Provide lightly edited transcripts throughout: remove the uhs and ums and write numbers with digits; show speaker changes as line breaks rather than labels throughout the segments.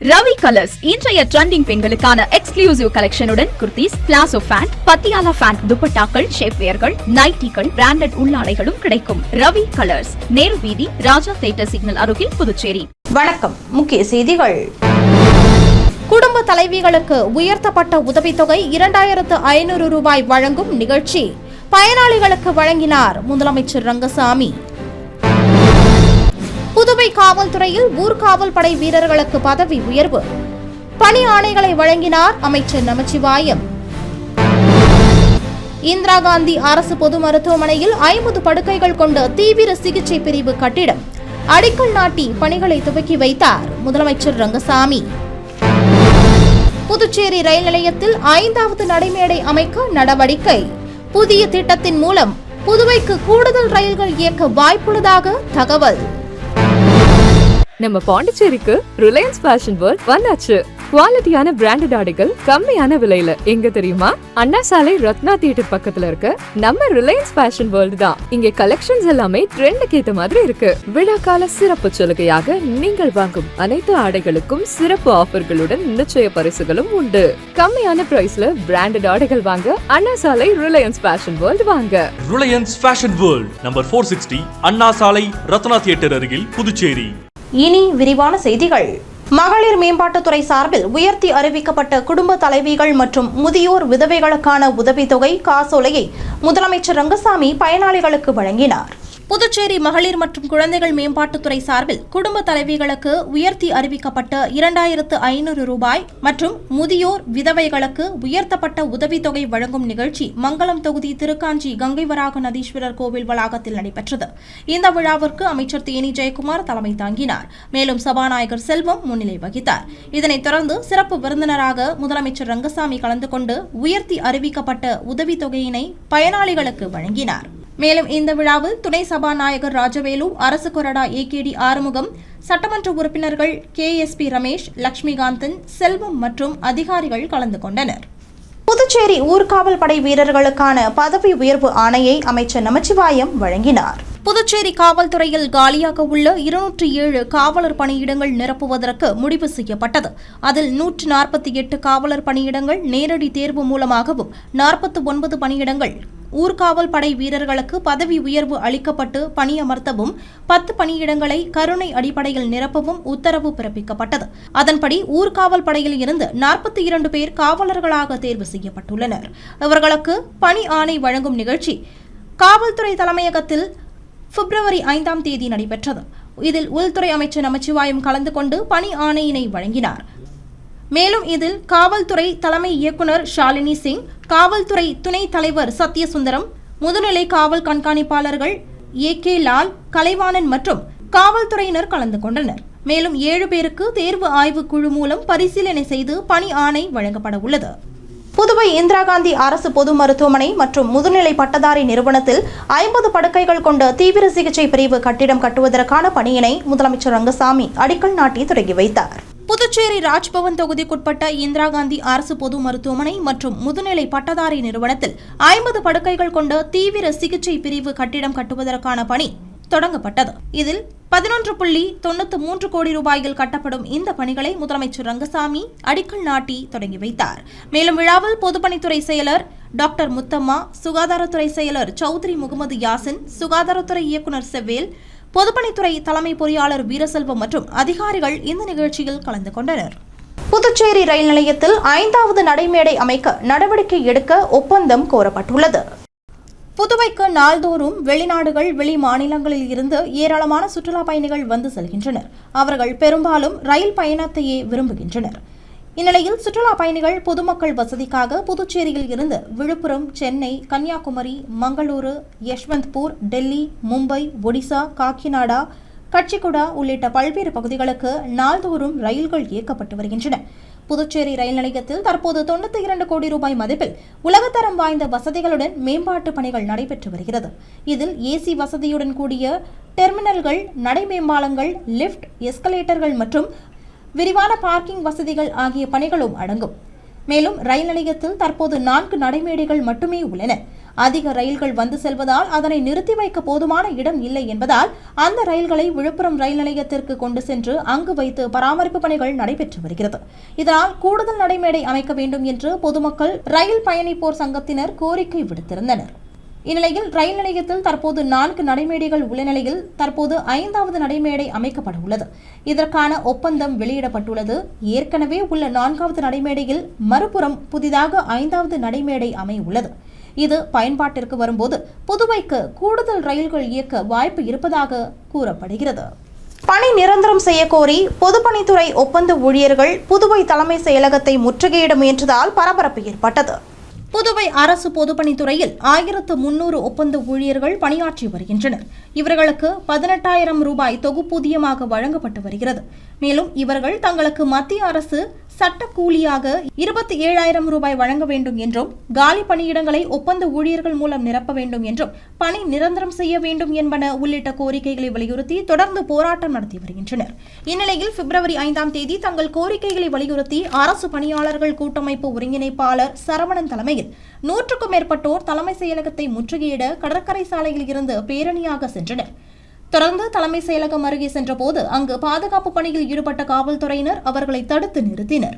ரவி கலர்ஸ் இன்றைய ட்ரெண்டிங் பெண்களுக்கான எக்ஸ்க்ளூசிவ் கலெக்ஷனுடன் kurtis, palazzo pant, Patiala pant, துப்பட்டாக்கள், ஷேப்வேர்கள், நைட்டிகள், பிராண்டட் உள்ளாடைகளும் கிடைக்கும். ரவி கலர்ஸ், நேரு வீதி, ராஜா தியேட்டர் சிக்னல் அருகில், புதுச்சேரி.
வணக்கம். முக்கிய செய்திகள். குடும்ப தலைவிகளுக்கு உயர்த்தப்பட்ட உதவித்தொகை 2500 ரூபாய் வழங்கும் நிகழ்ச்சி பயனாளிகளுக்கு வழங்கினார் முதலமைச்சர் ரங்கசாமி. புதுவை காவல்துறையில் ஊர்காவல் படை வீரர்களுக்கு பதவி உயர்வு, பணி ஆணைகளை வழங்கினார் அமைச்சர் நமச்சிவாயம். இந்திரா காந்தி அரசு பொது மருத்துவமனையில் 50 படுக்கைகள் கொண்ட தீவிர சிகிச்சை பிரிவு கட்டிடம் அடிக்கல் நாட்டி பணிகளை துவக்கி வைத்தார் முதலமைச்சர் ரங்கசாமி. புதுச்சேரி ரயில் நிலையத்தில் 5வது நடைமேடை அமைக்க நடவடிக்கை. புதிய திட்டத்தின் மூலம் புதுவைக்கு கூடுதல் ரயில்கள் இயக்க வாய்ப்புள்ளதாக தகவல்.
நம்ம பாண்டிச்சேரிக்கு ரிலையன்ஸ் ஃபேஷன் வேர்ல்ட் வந்தாச்சு. குவாலிட்டியான பிராண்டட் ஆடைகள் கம்மியான விலையில. எங்க தெரியுமா? அண்ணா சாலை ரத்னா தியேட்டர் பக்கத்துல இருக்க நம்ம ரிலையன்ஸ் ஃபேஷன் வேர்ல்ட் தான். இங்க கலெக்ஷன்ஸ் எல்லாமே ட்ரெண்டுக்கு ஏத்த மாதிரி இருக்கு. விழாக்கால சிறப்பு சலுகையாக நீங்கள் வாங்கும் அனைத்து ஆடைகளுக்கும் சிறப்பு ஆஃபர்களுடன் நிச்சய பரிசுகளும் உண்டு. கம்மியான பிரைஸ்ல பிராண்டட் ஆடைகள் வாங்க அண்ணா சாலை ரிலையன்ஸ் ஃபேஷன் வேர்ல்ட் வாங்க.
ரிலையன்ஸ் ஃபேஷன் வேர்ல்ட் நம்பர் 460, அண்ணா சாலை ரத்னா தியேட்டர் அருகில், புதுச்சேரி.
இனி விரிவான செய்திகள். மகளிர் மேம்பாட்டுத்துறை சார்பில் உயர்த்தி அறிவிக்கப்பட்ட குடும்ப தலைவிகள் மற்றும் முதியோர் விதவைகளுக்கான உதவித்தொகை காசோலையை முதலமைச்சர் ரங்கசாமி பயனாளிகளுக்கு வழங்கினார். புதுச்சேரி மகளிர் மற்றும் குழந்தைகள் மேம்பாட்டுத்துறை சார்பில் குடும்ப தலைவிகளுக்கு உயர்த்தி அறிவிக்கப்பட்ட 2500 ரூபாய் மற்றும் முதியோர் விதவைகளுக்கு உயர்த்தப்பட்ட உதவித்தொகை வழங்கும் நிகழ்ச்சி மங்களம் தொகுதி திருக்காஞ்சி கங்கை வராக நதீஸ்வரர் கோவில் வளாகத்தில் நடைபெற்றது. இந்த விழாவிற்கு அமைச்சர் தேனி ஜெயக்குமார் தலைமை தாங்கினார். மேலும் சபாநாயகர் செல்வம் முன்னிலை வகித்தார். இதனைத் தொடர்ந்து சிறப்பு விருந்தினராக முதலமைச்சர் ரங்கசாமி கலந்து கொண்டு உயர்த்தி அறிவிக்கப்பட்ட உதவித்தொகையினை பயனாளிகளுக்கு வழங்கினார். மேலும் இந்த விழாவில் துணை சபாநாயகர் ராஜவேலு, அரசு கொறடா AKD ஆறுமுகம், சட்டமன்ற உறுப்பினர்கள் KSP ரமேஷ், லட்சுமிகாந்தன், செல்வம் மற்றும் அதிகாரிகள் கலந்து கொண்டனர். புதுச்சேரி ஊர்காவல் படை வீரர்களுக்கான பதவி உயர்வு ஆணையை அமைச்சர் நமச்சிவாயம் வழங்கினார். புதுச்சேரி காவல்துறையில் காலியாக உள்ள 207 காவலர் பணியிடங்கள் நிரப்புவதற்கு முடிவு செய்யப்பட்டது. அதில் 148 காவலர் பணியிடங்கள் நேரடி தேர்வு மூலமாகவும் 49 பணியிடங்கள் ஊர்காவல் படை வீரர்களுக்கு பதவி உயர்வு அளிக்கப்பட்டு பணியமர்த்தவும் 10 பணியிடங்களை கருணை அடிப்படையில் நிரப்பவும் உத்தரவு பிறப்பிக்கப்பட்டது. அதன்படி ஊர்காவல் படையில் இருந்து 42 பேர் காவலர்களாக தேர்வு செய்யப்பட்டுள்ளனர். இவர்களுக்கு பணி ஆணை வழங்கும் நிகழ்ச்சி காவல்துறை தலைமையகத்தில் பிப்ரவரி 5ஆம் தேதி நடைபெற்றது. இதில் உள்துறை அமைச்சர் நமச்சிவாயம் கலந்து கொண்டு பணி ஆணையினை வழங்கினார். மேலும் இதில் காவல்துறை தலைமை இயக்குநர் ஷாலினி சிங், காவல்துறை துணைத் தலைவர் சத்யசுந்தரம், முதுநிலை காவல் கண்காணிப்பாளர்கள் AK லால், கலைவாணன் மற்றும் காவல்துறையினர் கலந்து கொண்டனர். மேலும் 7 பேருக்கு தேர்வு ஆய்வு குழு மூலம் பரிசீலனை செய்து பணி ஆணை வழங்கப்பட உள்ளது. புதுவை இந்திரா காந்தி அரசு பொது மருத்துவமனை மற்றும் முதுநிலை பட்டதாரி நிறுவனத்தில் 50 படுக்கைகள் கொண்ட தீவிர சிகிச்சை பிரிவு கட்டிடம் கட்டுவதற்கான பணியினை முதலமைச்சர் ரங்கசாமி அடிக்கல் நாட்டி தொடங்கி வைத்தார். புதுச்சேரி ராஜ்பவன் தொகுதிக்குட்பட்ட இந்திரா காந்தி அரசு பொது மருத்துவமனை மற்றும் முதுநிலை பட்டதாரி நிறுவனத்தில் 50 படுக்கைகள் கொண்ட தீவிர சிகிச்சை பிரிவு கட்டிடம் கட்டுவதற்கான பணி தொடங்கப்பட்டது. இதில் 11.93 கோடி ரூபாயில் கட்டப்படும் இந்த பணிகளை முதலமைச்சர் ரங்கசாமி அடிக்கல் நாட்டி தொடங்கி வைத்தார். மேலும் விழாவில் பொதுப்பணித்துறை செயலர் டாக்டர் முத்தம்மா, சுகாதாரத்துறை செயலர் சௌத்ரி முகமது யாசின், சுகாதாரத்துறை இயக்குநர் செவ்வேல், பொதுப்பணித்துறை தலைமை பொறியாளர் வீரசெல்வம் மற்றும் அதிகாரிகள் இந்த நிகழ்ச்சியில் கலந்து கொண்டனர். புதுச்சேரி ரயில் நிலையத்தில் 5வது நடைமேடை அமைக்க நடவடிக்கை எடுக்க ஒப்பந்தம் கோரப்பட்டுள்ளது. புதுவைக்கு நாள்தோறும் வெளிநாடுகள், வெளி மாநிலங்களில் இருந்து ஏராளமான சுற்றுலா பயணிகள் வந்து செல்கின்றனர். அவர்கள் பெரும்பாலும் ரயில் பயணத்தையே விரும்புகின்றனர். இந்நிலையில் சுற்றுலா பயணிகள் பொதுமக்கள் வசதிக்காக புதுச்சேரியில் இருந்து விழுப்புரம், சென்னை, கன்னியாகுமரி, மங்களூரு, யஷ்வந்த்பூர், டெல்லி, மும்பை, ஒடிசா, காக்கிநாடா, கச்சிகுடா உள்ளிட்ட பல்வேறு பகுதிகளுக்கு நாள்தோறும் ரயில்கள் இயக்கப்பட்டு வருகின்றன. புதுச்சேரி ரயில் நிலையத்தில் தற்போது 92 கோடி ரூபாய் மதிப்பில் உலகத்தரம் வாய்ந்த வசதிகளுடன் மேம்பாட்டு பணிகள் நடைபெற்று வருகிறது. இதில் AC வசதியுடன் கூடிய டெர்மினல்கள், நடைமேம்பாலங்கள், லிப்ட், எஸ்கலேட்டர்கள் மற்றும் விரிவான பார்க்கிங் வசதிகள் ஆகிய பணிகளும் அடங்கும். மேலும் ரயில் நிலையத்தில் தற்போது 4 நடைமேடைகள் மட்டுமே உள்ளன. அதிக ரயில்கள் வந்து செல்வதால் அதனை நிறுத்தி வைக்க போதுமான இடம் இல்லை என்பதால் அந்த ரயில்களை விழுப்புரம் ரயில் நிலையத்திற்கு கொண்டு சென்று அங்கு வைத்து பராமரிப்பு பணிகள் நடைபெற்று வருகிறது. இதனால் கூடுதல் நடைமேடை அமைக்க வேண்டும் என்று பொதுமக்கள் ரயில் பயணிப்போர் சங்கத்தினர் கோரிக்கை விடுத்திருந்தனர். இந்நிலையில் ரயில் நிலையத்தில் தற்போது 4 நடைமேடைகள் உள்ள நிலையில் தற்போது 5வது நடைமேடை அமைக்கப்பட உள்ளது. இதற்கான ஒப்பந்தம் வெளியிடப்பட்டுள்ளது. ஏற்கனவே உள்ள 4வது நடைமேடையில் மறுபுறம் புதிதாக 5வது நடைமேடை அமைய உள்ளது. இது பயன்பாட்டிற்கு வரும்போது புதுவைக்கு கூடுதல் ரயில்கள் இயக்க வாய்ப்பு இருப்பதாக கூறப்படுகிறது. பணி நிரந்தரம் செய்யக்கோரி பொதுப்பணித்துறை ஒப்பந்த ஊழியர்கள் புதுவை தலைமை செயலகத்தை முற்றுகையிட முயன்றதால் பரபரப்பு ஏற்பட்டது. புதுவை அரசு பொதுப்பணித்துறையில் 1300 ஒப்பந்த ஊழியர்கள் பணியாற்றி வருகின்றனர். இவர்களுக்கு 18,000 ரூபாய் தொகுப்பூதியமாக வழங்கப்பட்டு வருகிறது. மேலும் இவர்கள் தங்களுக்கு மத்திய அரசு சட்ட கூலியாக 27,000 ரூபாய் வழங்க வேண்டும் என்றும் காலி பணியிடங்களை ஒப்பந்த ஊழியர்கள் மூலம் நிரப்ப வேண்டும் என்றும் பணி நிரந்தரம் செய்ய வேண்டும் என்பன உள்ளிட்ட கோரிக்கைகளை வலியுறுத்தி தொடர்ந்து போராட்டம் நடத்தி வருகின்றனர். இந்நிலையில் பிப்ரவரி 5ஆம் தேதி தங்கள் கோரிக்கைகளை வலியுறுத்தி அரசு பணியாளர்கள் கூட்டமைப்பு ஒருங்கிணைப்பாளர் சரவணன் தலைமையில் 100க்கும் மேற்பட்டோர் தலைமை செயலகத்தை முற்றுகையிட கடற்கரை சாலையில் இருந்து பேரணியாக சென்றனர். தொடர்ந்து தலைமை செயலகம் அருகே சென்றபோது அங்கு பாதுகாப்பு பணியில் ஈடுபட்ட காவல்துறையினர் அவர்களை தடுத்து நிறுத்தினர்.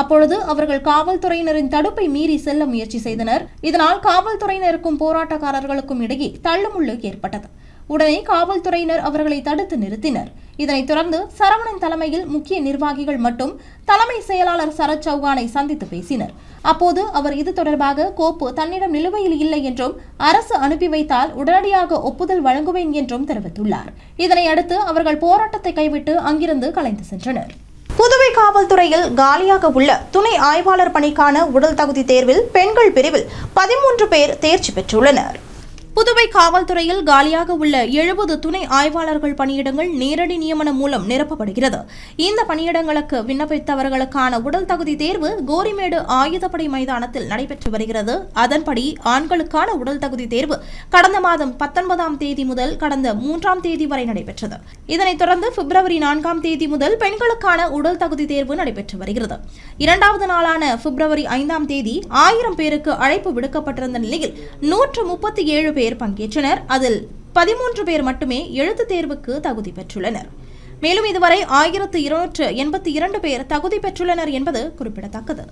அப்பொழுது அவர்கள் காவல்துறையினரின் தடுப்பை மீறி செல்ல முயற்சி செய்தனர். இதனால் காவல்துறையினருக்கும் போராட்டக்காரர்களுக்கும் இடையே தள்ளுமுள்ளு ஏற்பட்டது. உடனே காவல்துறையினர் அவர்களை தடுத்து நிறுத்தினர். இதனைத் தொடர்ந்து சரவணன் தலைமையில் முக்கிய நிர்வாகிகள் மற்றும் தலைமை செயலாளர் சரத் சௌகானை சந்தித்து பேசினர். அப்போது அவர் இது தொடர்பாக கோப்பு தன்னிடம் நிலுவையில் இல்லை என்றும் அரசு அனுப்பி வைத்தால் உடனடியாக ஒப்புதல் வழங்குவேன் என்றும் தெரிவித்துள்ளார். இதனையடுத்து அவர்கள் போராட்டத்தை கைவிட்டு அங்கிருந்து கலைந்து சென்றனர். புதுவை காவல்துறையில் காலியாக உள்ள துணை ஆய்வாளர் பணிக்கான உடல் தகுதி தேர்வில் பெண்கள் பிரிவில் 13 பேர் தேர்ச்சி பெற்றுள்ளனர். புதுவை காவல்துறையில் காலியாக உள்ள 70 துணை ஆய்வாளர்கள் பணியிடங்கள் நேரடி நியமனம் மூலம் நிரப்பப்படுகிறது. இந்த பணியிடங்களுக்கு விண்ணப்பித்தவர்களுக்கான உடல் தகுதி தேர்வு கோரிமேடு ஆயுதப்படை மைதானத்தில் நடைபெற்று வருகிறது. அதன்படி ஆண்களுக்கான உடல் தகுதி தேர்வு கடந்த மாதம் 19ஆம் தேதி முதல் கடந்த 3ஆம் தேதி வரை நடைபெற்றது. இதனைத் தொடர்ந்து பிப்ரவரி 4ஆம் தேதி முதல் பெண்களுக்கான உடல் தகுதி தேர்வு நடைபெற்று வருகிறது. 2வது நாளான பிப்ரவரி 5ஆம் தேதி 1000 பேருக்கு அழைப்பு விடுக்கப்பட்டிருந்த நிலையில் 137 பேர் பங்கேற்றனர். அதில் 13 பேர் மட்டுமே எழுத்து தேர்வுக்கு தகுதி பெற்றுள்ளனர். மேலும் இதுவரை 1282 பேர் தகுதி பெற்றுள்ளனர் என்பது குறிப்பிடத்தக்கது.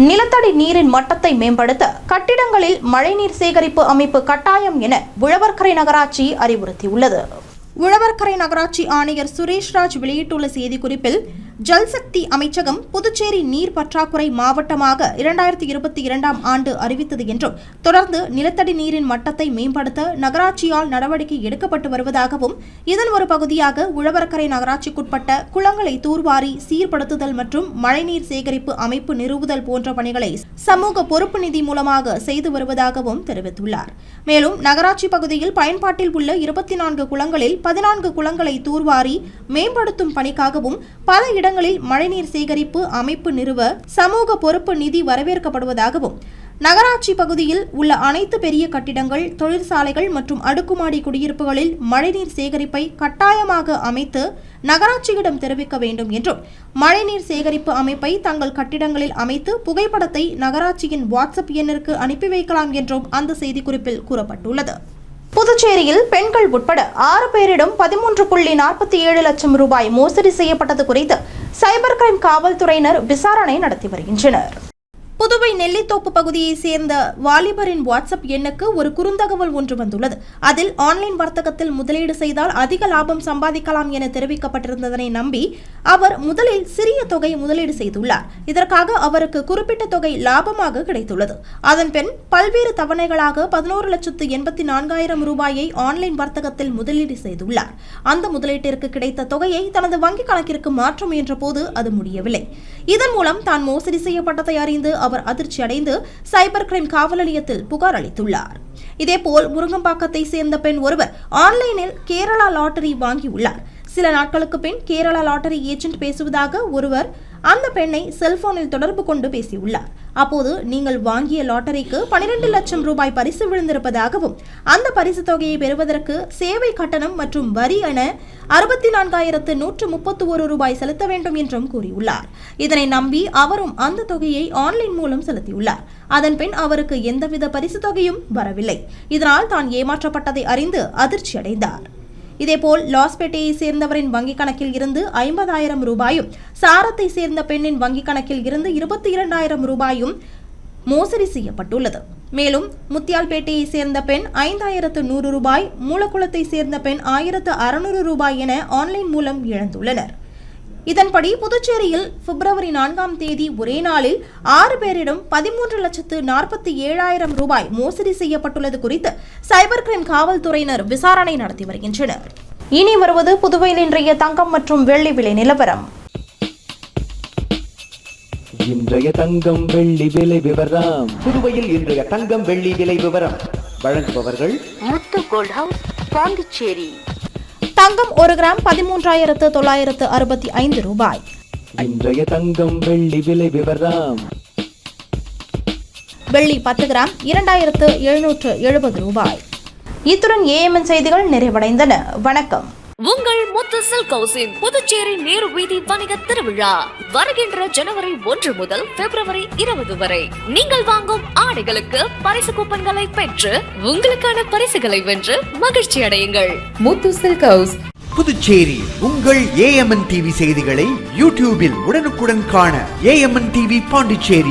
நிலத்தடி நீரின் மட்டத்தை மேம்படுத்த கட்டிடங்களில் மழைநீர் சேகரிப்பு அமைப்பு கட்டாயம் என உழவர்கரை நகராட்சி அறிவுறுத்தியுள்ளது. உழவர்கரை நகராட்சி ஆணையர் சுரேஷ்ராஜ் வெளியிட்டுள்ள செய்திக்குறிப்பில் ஜல்சக்தி அமைச்சகம் புதுச்சேரி நீர் பற்றாக்குறை மாவட்டமாக 2022ஆம் ஆண்டு அறிவித்தது என்றும் தொடர்ந்து நிலத்தடி நீரின் மட்டத்தை மேம்படுத்த நகராட்சியால் நடவடிக்கை எடுக்கப்பட்டு வருவதாகவும் இதன் ஒரு பகுதியாக உழவர்கரை நகராட்சிக்குட்பட்ட குளங்களை தூர்வாரி சீர்படுத்துதல் மற்றும் மழைநீர் சேகரிப்பு அமைப்பு நிறுவுதல் போன்ற பணிகளை சமூக பொறுப்பு நிதி மூலமாக செய்து வருவதாகவும் தெரிவித்துள்ளார். மேலும் நகராட்சி பகுதியில் பயன்பாட்டில் உள்ள 24 குளங்களில் 14 குளங்களை தூர்வாரி மேம்படுத்தும் பணிக்காகவும் பல இடங்களில் மழைநீர் சேகரிப்பு அமைப்பு நிறுவ சமூக பொறுப்பு நிதி வரவேற்கப்படுவதாகவும் நகராட்சி பகுதியில் உள்ள அனைத்து பெரிய கட்டிடங்கள், தொழிற்சாலைகள் மற்றும் அடுக்குமாடி குடியிருப்புகளில் மழைநீர் சேகரிப்பை கட்டாயமாக அமைத்து நகராட்சியிடம் தெரிவிக்க வேண்டும் என்றும் மழைநீர் சேகரிப்பு அமைப்பை தங்கள் கட்டிடங்களில் அமைத்து புகைப்படத்தை நகராட்சியின் வாட்ஸ்அப் எண்ணிற்கு அனுப்பி வைக்கலாம் என்றும் அந்த செய்திக்குறிப்பில் கூறப்பட்டுள்ளது. புதுச்சேரியில் பெண்கள் உட்பட 6 பேரிடம் 13.47 லட்சம் ரூபாய் மோசடி செய்யப்பட்டது குறித்து சைபர் கிரைம் காவல்துறையினர் விசாரணை நடத்தி வருகின்றனர். புதுவை நெல்லித்தோப்பு பகுதியை சேர்ந்த வாலிபரின் வாட்ஸ்அப் எண்ணுக்கு ஒரு குறுந்தகவல் ஒன்று வந்துள்ளது. அதில் ஆன்லைன் வர்த்தகத்தில் முதலீடு செய்தால் அதிக லாபம் சம்பாதிக்கலாம் என தெரிவிக்கப்பட்டிருந்ததனை நம்பி அவர் முதலில் சிறிய தொகை முதலீடு செய்துள்ளார். இதற்காக அவருக்கு குறிப்பிட்ட தொகை லாபமாக கிடைத்துள்ளது. அதன் பின் பல்வேறு தவணைகளாக 11,84,000 ரூபாயை ஆன்லைன் வர்த்தகத்தில் முதலீடு செய்துள்ளார். அந்த முதலீட்டிற்கு கிடைத்த தொகையை தனது வங்கிக் கணக்கிற்கு மாற்ற முயன்ற போது அது முடியவில்லை. இதன் மூலம் தான் மோசடி செய்யப்பட்டதை அறிந்து அவர் அதிர்ச்சி அடைந்து சைபர் கிரைம் காவல் நிலையத்தில் புகார் அளித்துள்ளார். இதேபோல் முருங்கம்பாக்கத்தை சேர்ந்த பெண் ஒருவர் ஆன்லைனில் கேரளா லாட்டரி வாங்கியுள்ளார். சில நாட்களுக்கு பின் கேரளா லாட்டரி ஏஜென்ட் பேசுவதாக ஒருவர் அந்த பெண்ணை செல்போனில் தொடர்பு கொண்டு பேசியுள்ளார். அப்போது நீங்கள் வாங்கிய லாட்டரிக்கு 12 லட்சம் ரூபாய் பரிசு விழுந்திருப்பதாகவும் அந்த பரிசு தொகையை பெறுவதற்கு சேவை கட்டணம் மற்றும் வரி என 64,131 ரூபாய் செலுத்த வேண்டும் என்றும் கூறியுள்ளார். இதனை நம்பி அவரும் அந்த தொகையை ஆன்லைன் மூலம் செலுத்தியுள்ளார். அதன்பின் அவருக்கு எந்தவித பரிசு தொகையும் வரவில்லை. இதனால் தான் ஏமாற்றப்பட்டதை அறிந்து அதிர்ச்சி அடைந்தார். இதேபோல் லாஸ்பேட்டையை சேர்ந்தவரின் வங்கிக் கணக்கில் இருந்து 50,000 ரூபாயும், சாரத்தை சேர்ந்த பெண்ணின் வங்கிக் கணக்கில் இருந்து 22,000 ரூபாயும் மோசடி செய்யப்பட்டுள்ளது. மேலும் முத்தியால்பேட்டையை சேர்ந்த பெண் 5,100 ரூபாய், மூலக்குளத்தை சேர்ந்த பெண் 1,600 ரூபாய் என ஆன்லைன் மூலம் இழந்துள்ளனர். இதன்படி புதுச்சேரியில் பிப்ரவரி 4ஆம் தேதி ஒரே நாளில் 6 பேரிடம் 13,47,000 ரூபாய் மோசடி செய்யப்பட்டுள்ளது குறித்து சைபர் கிரைம் காவல்துறையினர் விசாரணை நடத்தி வருகின்றனர். இனி வருவது புதுவையில் இன்றைய தங்கம் மற்றும் வெள்ளி விலை நிலவரம்.
இன்றைய தங்கம் வெள்ளி விலை விவரம். புதுவையில் இன்றைய தங்கம் வெள்ளி விலை விவரம் வழங்குபவர்கள்
முத்து கோல்ட் ஹவுஸ், பாண்டிச்சேரி.
தங்கம் 1 கிராம் 13,965 ரூபாய்.
இன்றைய தங்கம் வெள்ளி விலை விவரம்.
வெள்ளி 10 கிராம் 2,770 ரூபாய். இத்துடன் ஏஎம்என் செய்திகள் நிறைவடைந்தன. வணக்கம்.
உங்கள் முத்து சில்க் ஹவுஸின் புதுச்சேரி நேரு வீதி வணிக திருவிழா வருகின்ற ஜனவரி 1 முதல் பிப்ரவரி 20 வரை. நீங்கள் வாங்கும் ஆடைகளுக்கு பரிசு கூப்பன்களை பெற்று உங்களுக்கான பரிசுகளை வென்று மகிழ்ச்சி அடையுங்கள்.
முத்து சில்க் ஹவுஸ்,
புதுச்சேரி. உங்கள் ஏஎம்என் டிவி செய்திகளை யூடியூபில் உடனுக்குடன் காண ஏஎம்என் டிவி பாண்டிச்சேரி